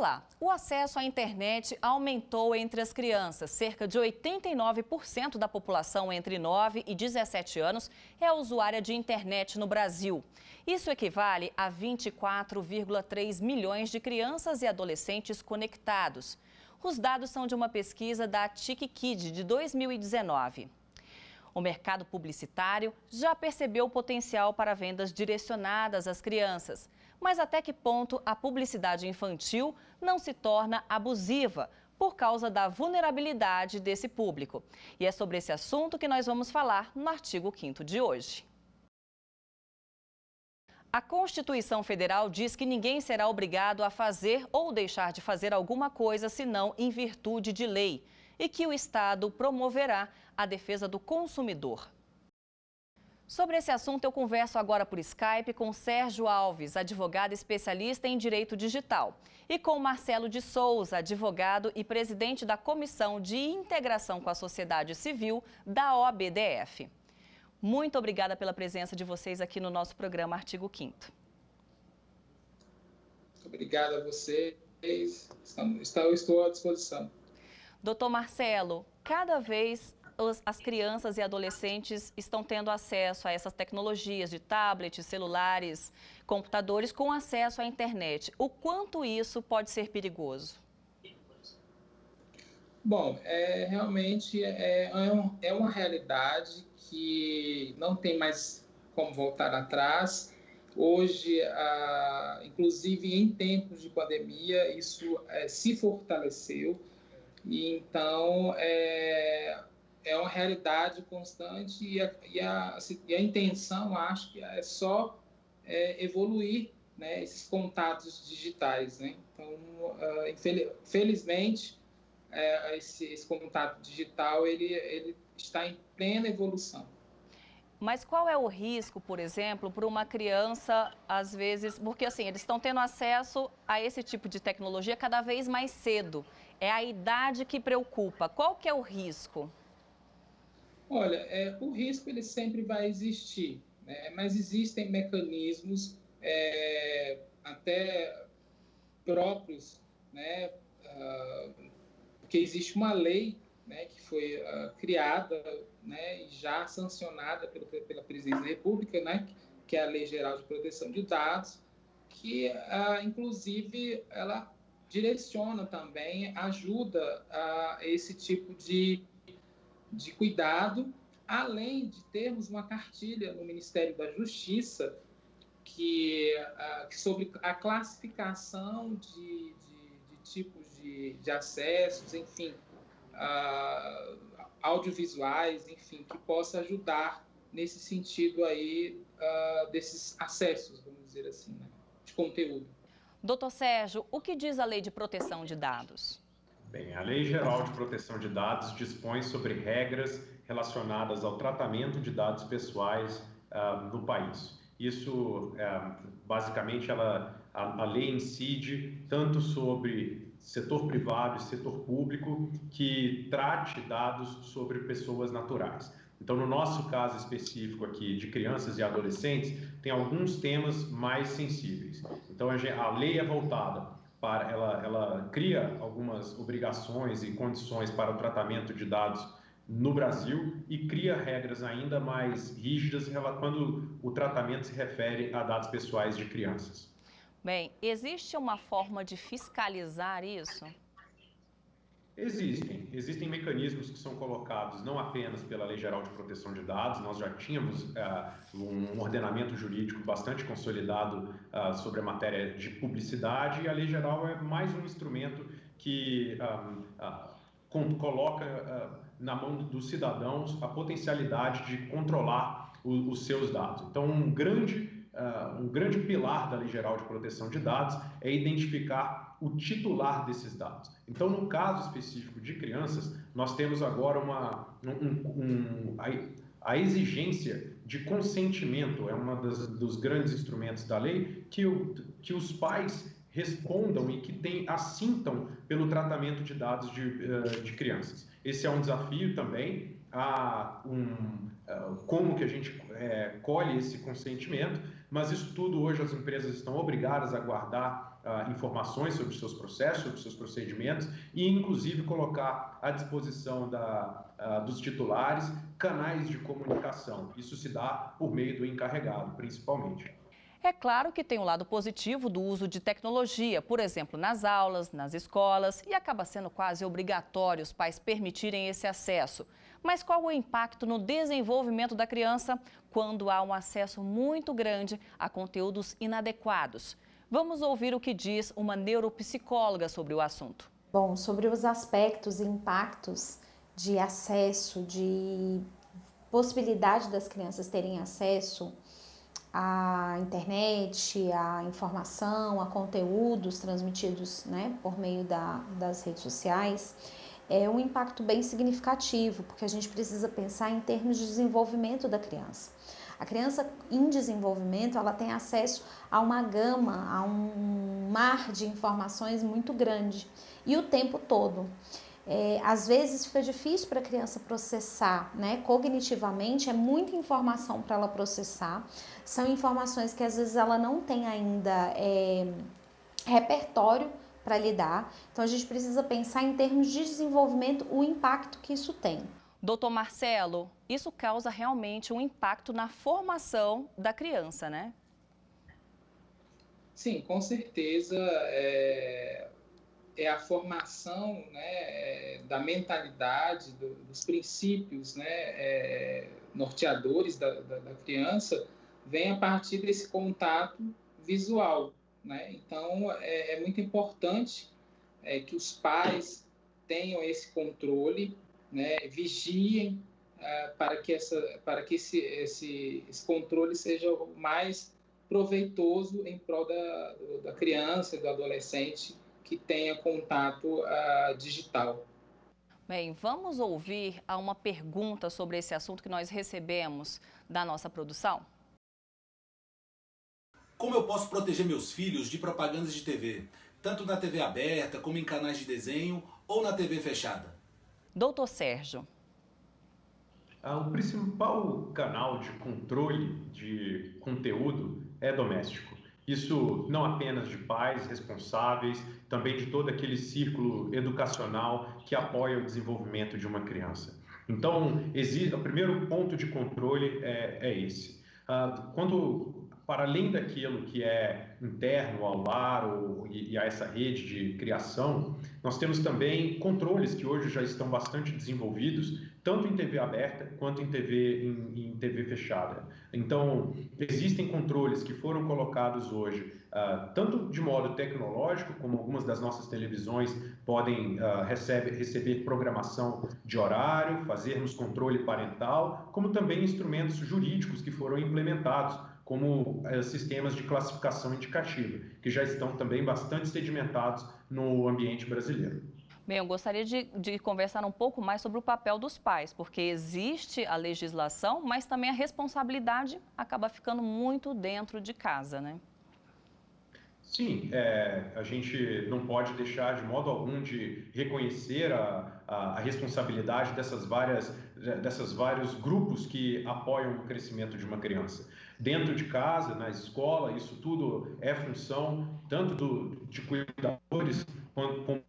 Olá, o acesso à internet aumentou entre as crianças. Cerca de 89% da população entre 9 e 17 anos é usuária de internet no Brasil. Isso equivale a 24,3 milhões de crianças e adolescentes conectados. Os dados são de uma pesquisa da TIC-KID de 2019. O mercado publicitário já percebeu o potencial para vendas direcionadas às crianças. Mas até que ponto a publicidade infantil não se torna abusiva por causa da vulnerabilidade desse público? E é sobre esse assunto que nós vamos falar no artigo 5º de hoje. A Constituição Federal diz que ninguém será obrigado a fazer ou deixar de fazer alguma coisa senão em virtude de lei e que o Estado promoverá a defesa do consumidor. Sobre esse assunto, eu converso agora por Skype com Sérgio Alves, advogado especialista em direito digital, e com Marcelo de Souza, advogado e presidente da Comissão de Integração com a Sociedade Civil da OABDF. Muito obrigada pela presença de vocês aqui no nosso programa Artigo 5º. Obrigado a vocês. Estou à disposição. Doutor Marcelo, cada vez as crianças e adolescentes estão tendo acesso a essas tecnologias de tablets, celulares, computadores com acesso à internet. O quanto isso pode ser perigoso? Bom, realmente é uma realidade que não tem mais como voltar atrás. Hoje, inclusive em tempos de pandemia, isso se fortaleceu. E então, é uma realidade constante e a intenção, acho que é só evoluir, né, esses contatos digitais, né? Então, felizmente, esse contato digital ele está em plena evolução. Mas qual é o risco, por exemplo, para uma criança, às vezes, porque assim, eles estão tendo acesso a esse tipo de tecnologia cada vez mais cedo. É a idade que preocupa. Qual que é o risco? Olha, o risco ele sempre vai existir, né? Mas existem mecanismos até próprios, né? Porque existe uma lei, né, que foi criada, né, e já sancionada pela Presidência da República, né, que é a Lei Geral de Proteção de Dados, que, inclusive, ela direciona também, ajuda a esse tipo de cuidado, além de termos uma cartilha no Ministério da Justiça que sobre a classificação de tipos de acessos, enfim, audiovisuais, enfim, que possa ajudar nesse sentido aí desses acessos, vamos dizer assim, né, de conteúdo. Doutor Sérgio, o que diz a Lei de Proteção de Dados? Bem, a Lei Geral de Proteção de Dados dispõe sobre regras relacionadas ao tratamento de dados pessoais no país. Isso, basicamente, a lei incide tanto sobre setor privado e setor público que trate dados sobre pessoas naturais. Então, no nosso caso específico aqui de crianças e adolescentes, tem alguns temas mais sensíveis. Então, a lei é voltada para, ela cria algumas obrigações e condições para o tratamento de dados no Brasil e cria regras ainda mais rígidas quando o tratamento se refere a dados pessoais de crianças. Bem, existe uma forma de fiscalizar isso? Existem mecanismos que são colocados não apenas pela Lei Geral de Proteção de Dados, nós já tínhamos um ordenamento jurídico bastante consolidado sobre a matéria de publicidade e a Lei Geral é mais um instrumento que coloca na mão dos cidadãos a potencialidade de controlar os seus dados. Então, um grande pilar da Lei Geral de Proteção de Dados é identificar o titular desses dados. Então, no caso específico de crianças, nós temos agora a exigência de consentimento, é um dos grandes instrumentos da lei, que os pais respondam e que assintam pelo tratamento de dados de crianças. Esse é um desafio também, como que a gente colhe esse consentimento, mas isso tudo hoje as empresas estão obrigadas a guardar informações sobre os seus processos, sobre os seus procedimentos e, inclusive, colocar à disposição dos titulares canais de comunicação. Isso se dá por meio do encarregado, principalmente. É claro que tem um lado positivo do uso de tecnologia, por exemplo, nas aulas, nas escolas, e acaba sendo quase obrigatório os pais permitirem esse acesso. Mas qual o impacto no desenvolvimento da criança quando há um acesso muito grande a conteúdos inadequados? Vamos ouvir o que diz uma neuropsicóloga sobre o assunto. Bom, sobre os aspectos e impactos de acesso, de possibilidade das crianças terem acesso à internet, à informação, a conteúdos transmitidos, né, por meio das redes sociais, é um impacto bem significativo, porque a gente precisa pensar em termos de desenvolvimento da criança. A criança em desenvolvimento, ela tem acesso a uma gama, a um mar de informações muito grande e o tempo todo. Às vezes fica difícil para a criança processar, né? Cognitivamente é muita informação para ela processar, são informações que às vezes ela não tem ainda repertório para lidar, então a gente precisa pensar em termos de desenvolvimento o impacto que isso tem. Doutor Marcelo, isso causa realmente um impacto na formação da criança, né? Sim, com certeza. É a formação, né, da mentalidade, dos princípios, né, norteadores da criança, vem a partir desse contato visual, né? Então, é muito importante que os pais tenham esse controle, né, vigiem para que esse controle seja o mais proveitoso em prol da criança e do adolescente que tenha contato digital. Bem, vamos ouvir uma pergunta sobre esse assunto que nós recebemos da nossa produção. Como eu posso proteger meus filhos de propagandas de TV, tanto na TV aberta como em canais de desenho ou na TV fechada? Doutor Sérgio. O principal canal de controle de conteúdo é doméstico. Isso não apenas de pais responsáveis, também de todo aquele círculo educacional que apoia o desenvolvimento de uma criança. Então, o primeiro ponto de controle é esse. Para além daquilo que é interno ao lar e a essa rede de criação, nós temos também controles que hoje já estão bastante desenvolvidos, tanto em TV aberta quanto em TV fechada. Então, existem controles que foram colocados hoje, tanto de modo tecnológico, como algumas das nossas televisões podem receber programação de horário, fazermos controle parental, como também instrumentos jurídicos que foram implementados, como sistemas de classificação indicativa, que já estão também bastante sedimentados no ambiente brasileiro. Bem, eu gostaria de conversar um pouco mais sobre o papel dos pais, porque existe a legislação, mas também a responsabilidade acaba ficando muito dentro de casa, né? Sim, a gente não pode deixar de modo algum de reconhecer a responsabilidade desses vários grupos que apoiam o crescimento de uma criança. Dentro de casa, na escola, isso tudo é função tanto de cuidadores como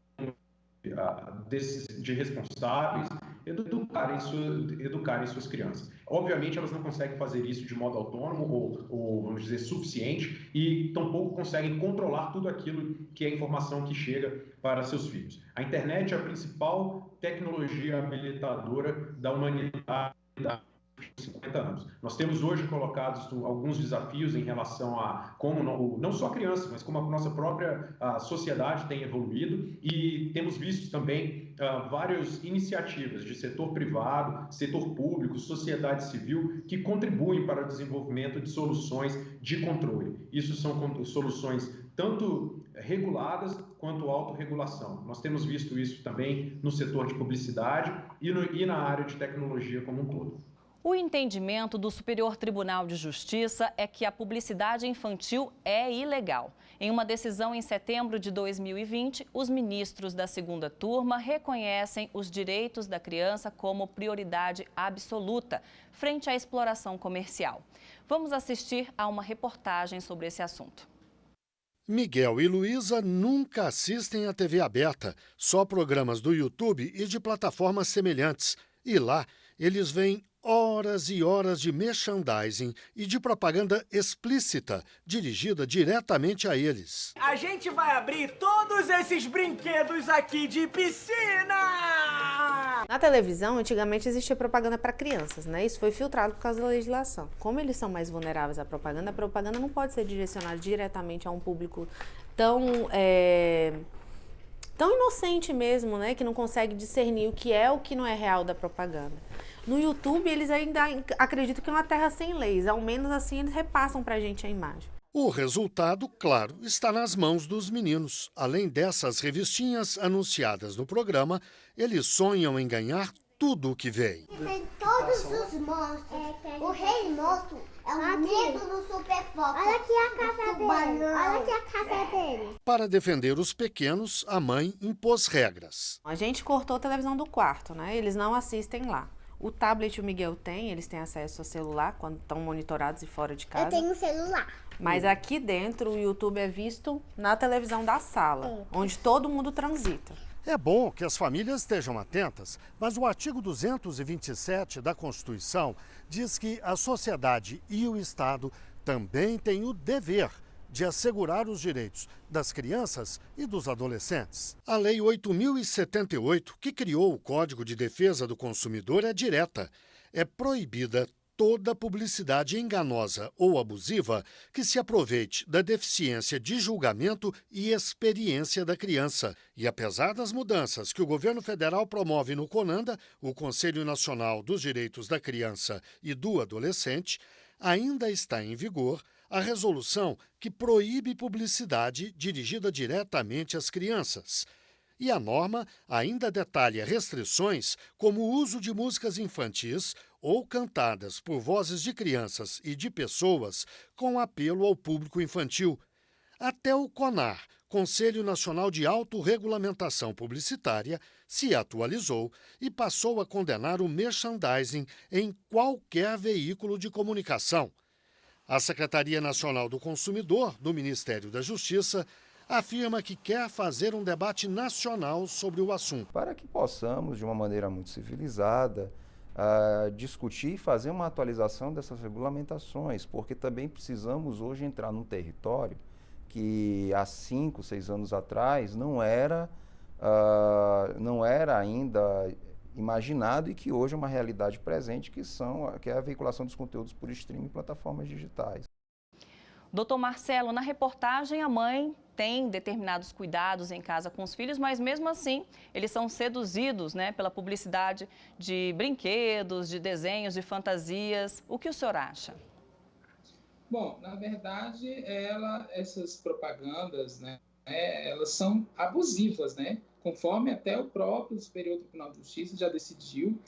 de responsáveis educarem suas crianças. Obviamente, elas não conseguem fazer isso de modo autônomo ou vamos dizer, suficiente e tampouco conseguem controlar tudo aquilo que é informação que chega para seus filhos. A internet é a principal tecnologia habilitadora da humanidade. 50 anos. Nós temos hoje colocados alguns desafios em relação a como não só a criança, mas como a nossa própria sociedade tem evoluído e temos visto também várias iniciativas de setor privado, setor público, sociedade civil que contribuem para o desenvolvimento de soluções de controle. Isso são soluções tanto reguladas quanto autorregulação. Nós temos visto isso também no setor de publicidade e na área de tecnologia como um todo. O entendimento do Superior Tribunal de Justiça é que a publicidade infantil é ilegal. Em uma decisão em setembro de 2020, os ministros da segunda turma reconhecem os direitos da criança como prioridade absoluta frente à exploração comercial. Vamos assistir a uma reportagem sobre esse assunto. Miguel e Luísa nunca assistem à TV aberta, só programas do YouTube e de plataformas semelhantes. E lá, eles veem horas e horas de merchandising e de propaganda explícita, dirigida diretamente a eles. A gente vai abrir todos esses brinquedos aqui de piscina! Na televisão, antigamente existia propaganda para crianças, né? Isso foi filtrado por causa da legislação. Como eles são mais vulneráveis à propaganda, a propaganda não pode ser direcionada diretamente a um público tão inocente mesmo, né? Que não consegue discernir o que é o que não é real da propaganda. No YouTube, eles ainda acreditam que é uma terra sem leis. Ao menos assim, eles repassam pra gente a imagem. O resultado, claro, está nas mãos dos meninos. Além dessas revistinhas anunciadas no programa, eles sonham em ganhar tudo o que vem. Tem todos os monstros. O rei monstro é o medo do super foco. Olha aqui a casa dele. Olha aqui a casa dele. Para defender os pequenos, a mãe impôs regras. A gente cortou a televisão do quarto, né? Eles não assistem lá. O tablet o Miguel tem, eles têm acesso a celular quando estão monitorados e fora de casa. Eu tenho um celular. Mas aqui dentro o YouTube é visto na televisão da sala, onde todo mundo transita. É bom que as famílias estejam atentas, mas o artigo 227 da Constituição diz que a sociedade e o Estado também têm o dever de assegurar os direitos das crianças e dos adolescentes. A Lei 8.078, que criou o Código de Defesa do Consumidor, é direta. É proibida toda publicidade enganosa ou abusiva que se aproveite da deficiência de julgamento e experiência da criança. E apesar das mudanças que o governo federal promove no CONANDA, o Conselho Nacional dos Direitos da Criança e do Adolescente, ainda está em vigor a resolução que proíbe publicidade dirigida diretamente às crianças. E a norma ainda detalha restrições como o uso de músicas infantis ou cantadas por vozes de crianças e de pessoas com apelo ao público infantil. Até o CONAR, Conselho Nacional de Autorregulamentação Publicitária, se atualizou e passou a condenar o merchandising em qualquer veículo de comunicação. A Secretaria Nacional do Consumidor, do Ministério da Justiça, afirma que quer fazer um debate nacional sobre o assunto. Para que possamos, de uma maneira muito civilizada, discutir e fazer uma atualização dessas regulamentações, porque também precisamos hoje entrar num território que há 5, 6 anos atrás não era ainda imaginado e que hoje é uma realidade presente, que é a veiculação dos conteúdos por streaming e plataformas digitais. Doutor Marcelo, na reportagem a mãe tem determinados cuidados em casa com os filhos, mas mesmo assim eles são seduzidos, né, pela publicidade de brinquedos, de desenhos, de fantasias. O que o senhor acha? Bom, na verdade, essas propagandas, né, elas são abusivas, né? Conforme até o próprio Superior Tribunal de Justiça já decidiu,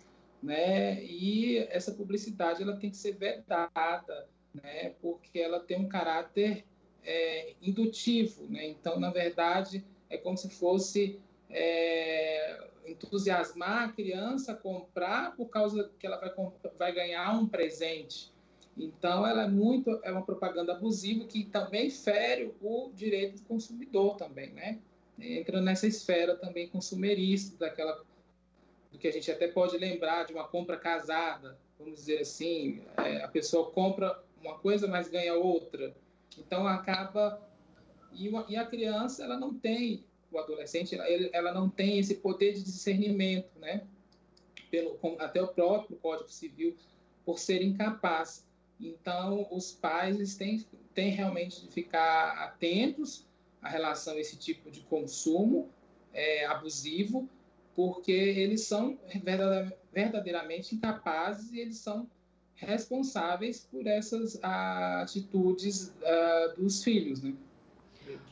né? E essa publicidade ela tem que ser vedada, né? Porque ela tem um caráter indutivo, né? Então, na verdade, é como se fosse entusiasmar a criança a comprar por causa que ela vai ganhar um presente. Então, ela é uma propaganda abusiva que também fere o direito do consumidor também, né? Entra nessa esfera também consumerista, do que a gente até pode lembrar de uma compra casada, vamos dizer assim, a pessoa compra uma coisa, mas ganha outra. Então, acaba... E a criança, ela não tem, o adolescente, ela não tem esse poder de discernimento, né? Até o próprio Código Civil, por ser incapaz. Então, os pais têm realmente de ficar atentos a relação a esse tipo de consumo abusivo, porque eles são verdadeiramente incapazes e eles são responsáveis por essas atitudes dos filhos, né?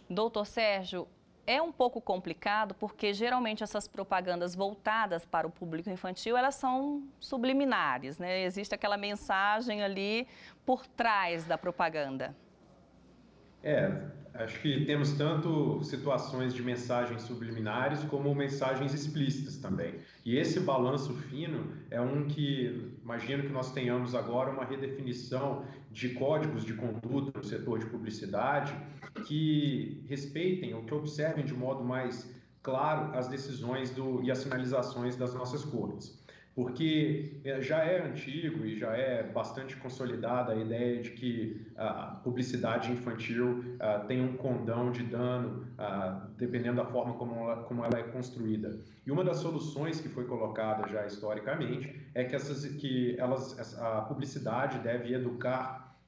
Doutor Sérgio, é um pouco complicado porque geralmente essas propagandas voltadas para o público infantil, elas são subliminares, né? Existe aquela mensagem ali por trás da propaganda. Acho que temos tanto situações de mensagens subliminares como mensagens explícitas também. E esse balanço fino é um que, imagino que nós tenhamos agora uma redefinição de códigos de conduta no setor de publicidade que respeitem ou que observem de modo mais claro as decisões e as sinalizações das nossas cortes. Porque já é antigo e já é bastante consolidada a ideia de que a publicidade infantil tem um condão de dano, dependendo da forma como ela é construída. E uma das soluções que foi colocada já historicamente é que a publicidade deve educar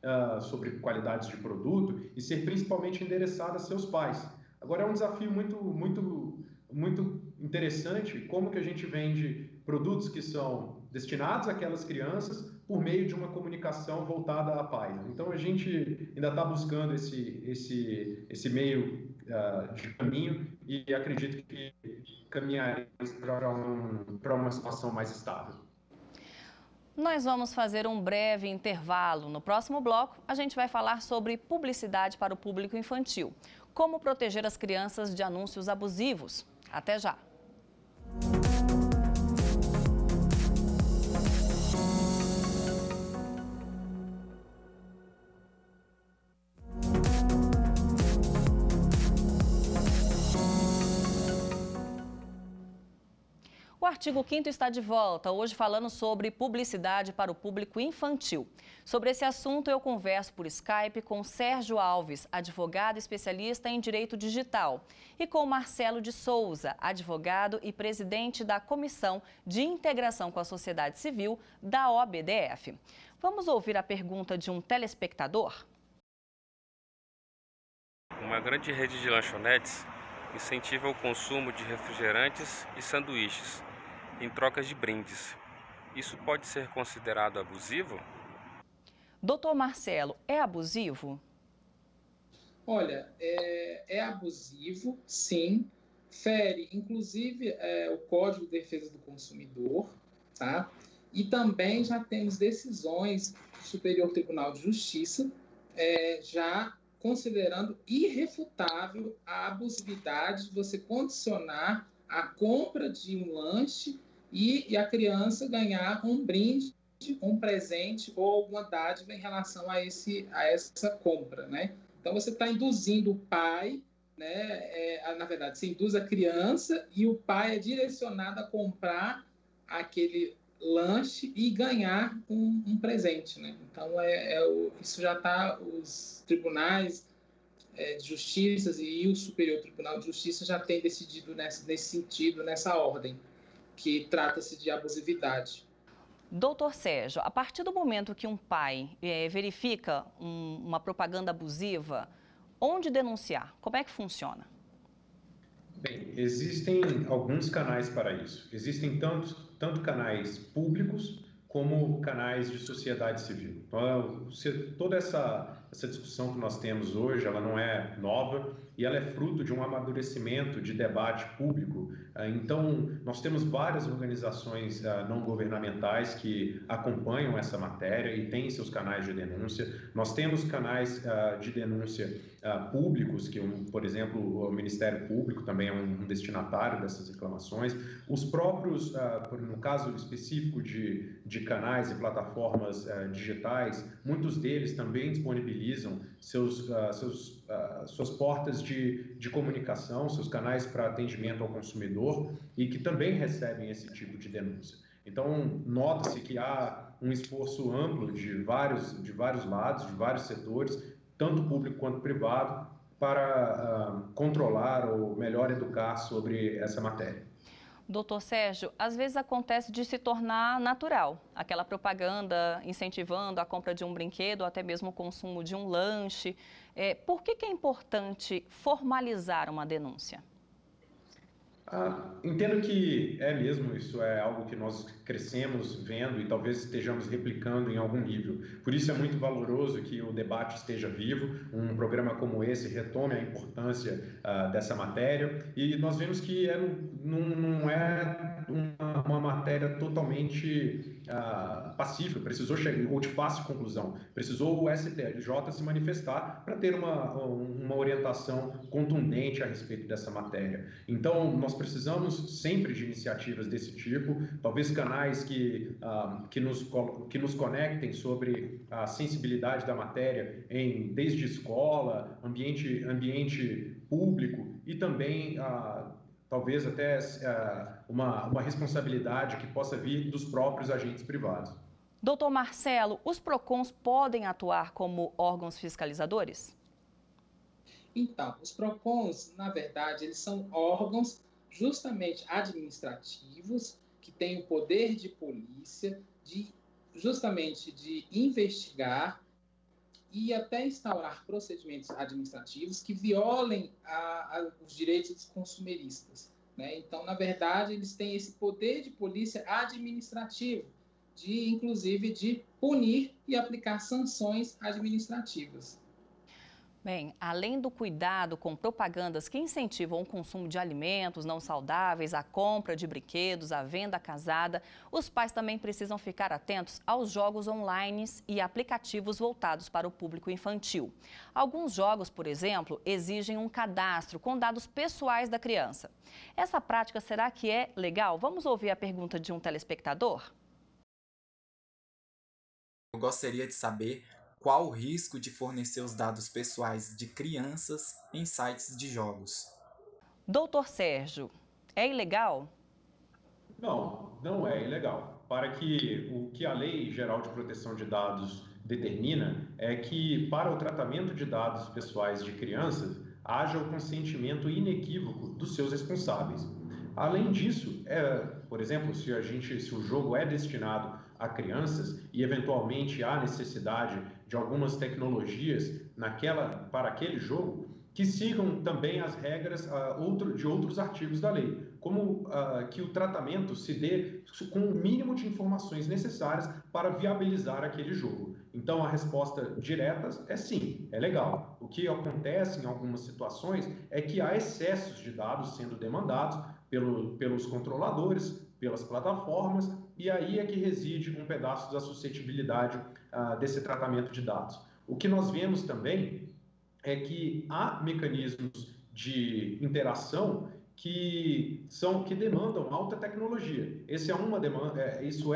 sobre qualidades de produto e ser principalmente endereçada a seus pais. Agora é um desafio muito interessante como que a gente vende produtos que são destinados àquelas crianças por meio de uma comunicação voltada a pais. Então a gente ainda está buscando esse meio de caminho e acredito que caminharemos para uma situação mais estável. Nós vamos fazer um breve intervalo. No próximo bloco, a gente vai falar sobre publicidade para o público infantil. Como proteger as crianças de anúncios abusivos. Até já! O artigo 5º está de volta, hoje falando sobre publicidade para o público infantil. Sobre esse assunto, eu converso por Skype com Sérgio Alves, advogado especialista em direito digital, e com Marcelo de Souza, advogado e presidente da Comissão de Integração com a Sociedade Civil da OBDF. Vamos ouvir a pergunta de um telespectador? Uma grande rede de lanchonetes incentiva o consumo de refrigerantes e sanduíches em trocas de brindes. Isso pode ser considerado abusivo? Doutor Marcelo, é abusivo? Olha, é abusivo, sim. Fere, inclusive, o Código de Defesa do Consumidor, tá? E também já temos decisões do Superior Tribunal de Justiça, já considerando irrefutável a abusividade de você condicionar a compra de um lanche e a criança ganhar um brinde, um presente ou alguma dádiva em relação a essa compra, né? Então, você está induzindo o pai, né? Na verdade, você induz a criança e o pai é direcionado a comprar aquele lanche e ganhar um presente, né? Então, isso já está, os tribunais de justiça e o Superior Tribunal de Justiça já tem decidido nesse sentido, nessa ordem, que trata-se de abusividade. Doutor Sérgio, a partir do momento que um pai verifica uma propaganda abusiva, onde denunciar? Como é que funciona? Bem, existem alguns canais para isso. Existem tanto canais públicos como canais de sociedade civil. Então, toda essa discussão que nós temos hoje, ela não é nova e ela é fruto de um amadurecimento de debate público. Então, nós temos várias organizações não governamentais que acompanham essa matéria e têm seus canais de denúncia. Nós temos canais de denúncia públicos, que, por exemplo, o Ministério Público também é um destinatário dessas reclamações. Os próprios, no caso específico de canais e plataformas digitais, muitos deles também disponibilizam suas portas de comunicação, seus canais para atendimento ao consumidor e que também recebem esse tipo de denúncia. Então, nota-se que há um esforço amplo de vários lados, de vários setores, tanto público quanto privado, para controlar ou melhor educar sobre essa matéria. Doutor Sérgio, às vezes acontece de se tornar natural, aquela propaganda incentivando a compra de um brinquedo ou até mesmo o consumo de um lanche. Por que é importante formalizar uma denúncia? Entendo que é mesmo, isso é algo que nós crescemos vendo e talvez estejamos replicando em algum nível. Por isso é muito valoroso que o debate esteja vivo, um programa como esse retome a importância dessa matéria, e nós vemos que não é uma matéria totalmente pacífica, precisou chegar ou de fácil conclusão, precisou o STJ se manifestar para ter uma orientação contundente a respeito dessa matéria. Então, nós precisamos sempre de iniciativas desse tipo, talvez canais que nos conectem sobre a sensibilidade da matéria desde escola, ambiente público e também talvez até uma responsabilidade que possa vir dos próprios agentes privados. Doutor Marcelo, os PROCONs podem atuar como órgãos fiscalizadores? Então, os PROCONs, na verdade, eles são órgãos justamente administrativos que têm o poder de polícia, justamente de investigar e até instaurar procedimentos administrativos que violem os direitos dos consumeristas, né? Então, na verdade, eles têm esse poder de polícia administrativo, inclusive de punir e aplicar sanções administrativas. Bem, além do cuidado com propagandas que incentivam o consumo de alimentos não saudáveis, a compra de brinquedos, a venda casada, os pais também precisam ficar atentos aos jogos online e aplicativos voltados para o público infantil. Alguns jogos, por exemplo, exigem um cadastro com dados pessoais da criança. Essa prática, será que é legal? Vamos ouvir a pergunta de um telespectador? Eu gostaria de saber qual o risco de fornecer os dados pessoais de crianças em sites de jogos. Doutor Sérgio, é ilegal? Não é ilegal. Para que o que a Lei Geral de Proteção de Dados determina é que, para o tratamento de dados pessoais de crianças, haja o consentimento inequívoco dos seus responsáveis. Além disso, por exemplo, se o jogo é destinado a crianças e eventualmente há necessidade de algumas tecnologias para aquele jogo, que sigam também as regras de outros artigos da lei, como que o tratamento se dê com o mínimo de informações necessárias para viabilizar aquele jogo. Então, a resposta direta é sim, é legal. O que acontece em algumas situações é que há excessos de dados sendo demandados pelos controladores, pelas plataformas, e aí é que reside um pedaço da suscetibilidade desse tratamento de dados. O que nós vemos também é que há mecanismos de interação que demandam alta tecnologia. Isso é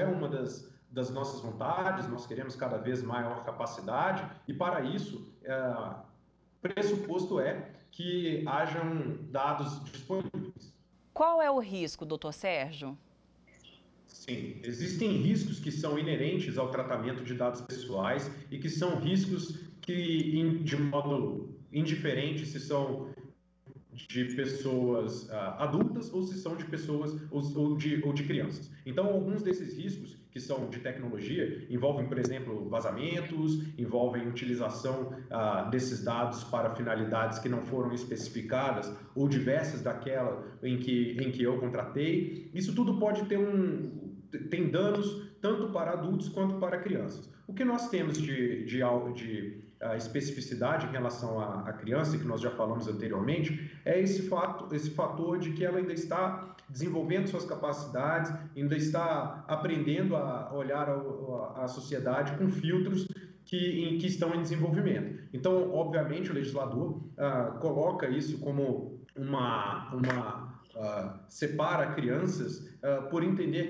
uma das nossas vontades, nós queremos cada vez maior capacidade, e para isso, pressuposto é que hajam dados disponíveis. Qual é o risco, doutor Sérgio? Sim, existem riscos que são inerentes ao tratamento de dados pessoais e que são riscos que, de modo indiferente, se são de pessoas adultas ou se são de pessoas ou de crianças. Então, alguns desses riscos que são de tecnologia envolvem, por exemplo, vazamentos, envolvem utilização desses dados para finalidades que não foram especificadas ou diversas daquela em que eu contratei. Isso tudo pode tem danos tanto para adultos quanto para crianças. O que nós temos de especificidade em relação à criança, que nós já falamos anteriormente, é esse fator de que ela ainda está desenvolvendo suas capacidades, ainda está aprendendo a olhar a sociedade com filtros que estão em desenvolvimento. Então, obviamente, o legislador coloca isso como separa crianças por entender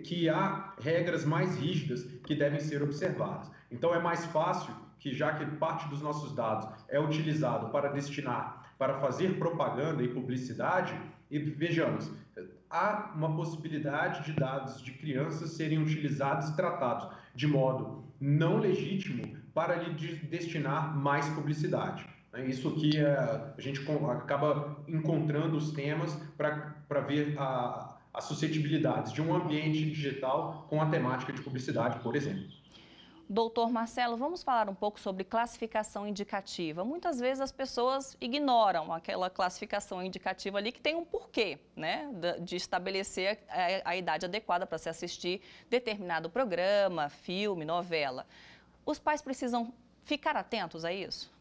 que há regras mais rígidas que devem ser observadas. Então, é mais fácil que, já que parte dos nossos dados é utilizado para fazer propaganda e publicidade, e vejamos, há uma possibilidade de dados de crianças serem utilizados e tratados de modo não legítimo para lhe destinar mais publicidade. Isso que a gente acaba encontrando os temas para ver as suscetibilidades de um ambiente digital com a temática de publicidade, por exemplo. Doutor Marcelo, vamos falar um pouco sobre classificação indicativa. Muitas vezes as pessoas ignoram aquela classificação indicativa ali que tem um porquê, né, de estabelecer a idade adequada para se assistir determinado programa, filme, novela. Os pais precisam ficar atentos a isso?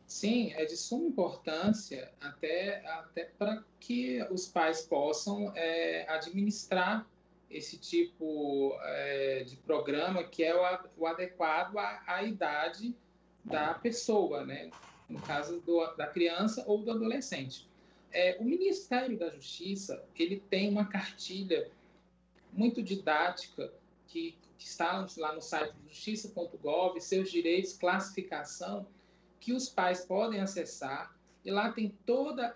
Sim, é de suma importância até para que os pais possam administrar esse tipo de programa que é o adequado à idade da pessoa, né? No caso da criança ou do adolescente. O Ministério da Justiça, ele tem uma cartilha muito didática que está lá no site justiça.gov, seus direitos, classificação, que os pais podem acessar, e lá tem toda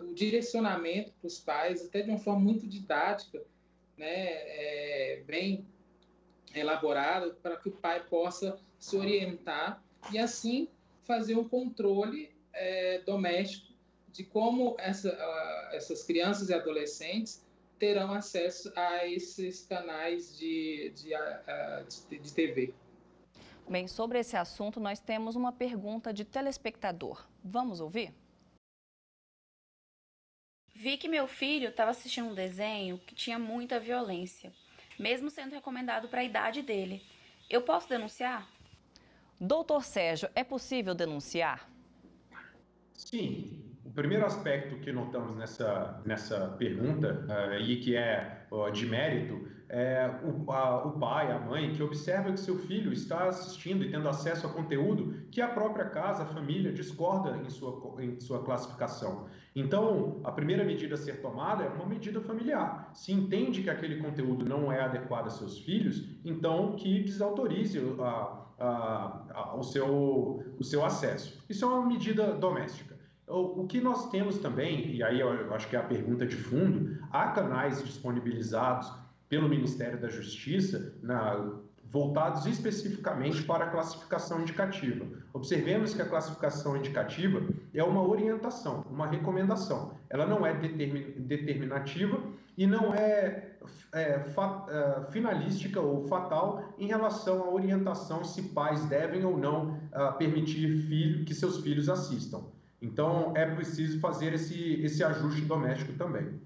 o direcionamento para os pais, até de uma forma muito didática, né, bem elaborado, para que o pai possa se orientar e assim fazer um controle doméstico de como essas crianças e adolescentes terão acesso a esses canais de TV. Bem, sobre esse assunto nós temos uma pergunta de telespectador. Vamos ouvir? Vi que meu filho estava assistindo um desenho que tinha muita violência, mesmo sendo recomendado para a idade dele. Eu posso denunciar? Doutor Sérgio, é possível denunciar? Sim. O primeiro aspecto que notamos nessa pergunta, e que é de mérito, é o pai, a mãe, que observa que seu filho está assistindo e tendo acesso a conteúdo que a própria casa, a família, discorda em sua classificação. Então, a primeira medida a ser tomada é uma medida familiar. Se entende que aquele conteúdo não é adequado a seus filhos, então que desautorize o seu acesso. Isso é uma medida doméstica. O que nós temos também, e aí eu acho que é a pergunta de fundo, há canais disponibilizados pelo Ministério da Justiça voltados especificamente para a classificação indicativa. Observemos que a classificação indicativa é uma orientação, uma recomendação. Ela não é determinativa e não é finalística ou fatal em relação à orientação se pais devem ou não permitir que seus filhos assistam. Então, é preciso fazer esse ajuste doméstico também.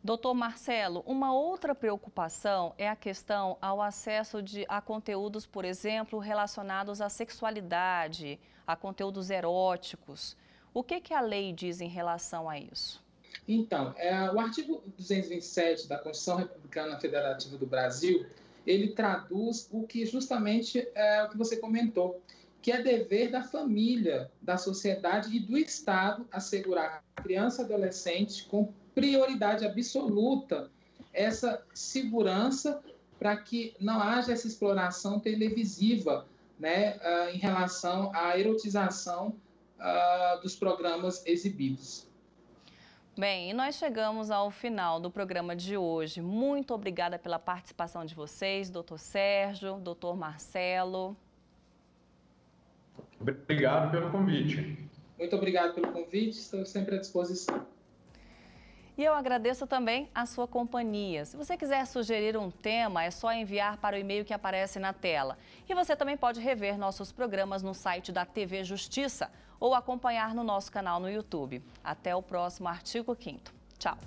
Doutor Marcelo, uma outra preocupação é a questão ao acesso a conteúdos, por exemplo, relacionados à sexualidade, a conteúdos eróticos. O que a lei diz em relação a isso? Então, o artigo 227 da Constituição Republicana Federativa do Brasil, ele traduz o que justamente é o que você comentou, que é dever da família, da sociedade e do Estado assegurar a criança e adolescente com prioridade absoluta essa segurança para que não haja essa exploração televisiva, né, em relação à erotização dos programas exibidos. Bem, e nós chegamos ao final do programa de hoje. Muito obrigada pela participação de vocês, doutor Sérgio, doutor Marcelo. Obrigado pelo convite. Muito obrigado pelo convite, estou sempre à disposição. E eu agradeço também a sua companhia. Se você quiser sugerir um tema, é só enviar para o e-mail que aparece na tela. E você também pode rever nossos programas no site da TV Justiça ou acompanhar no nosso canal no YouTube. Até o próximo Artigo 5º. Tchau.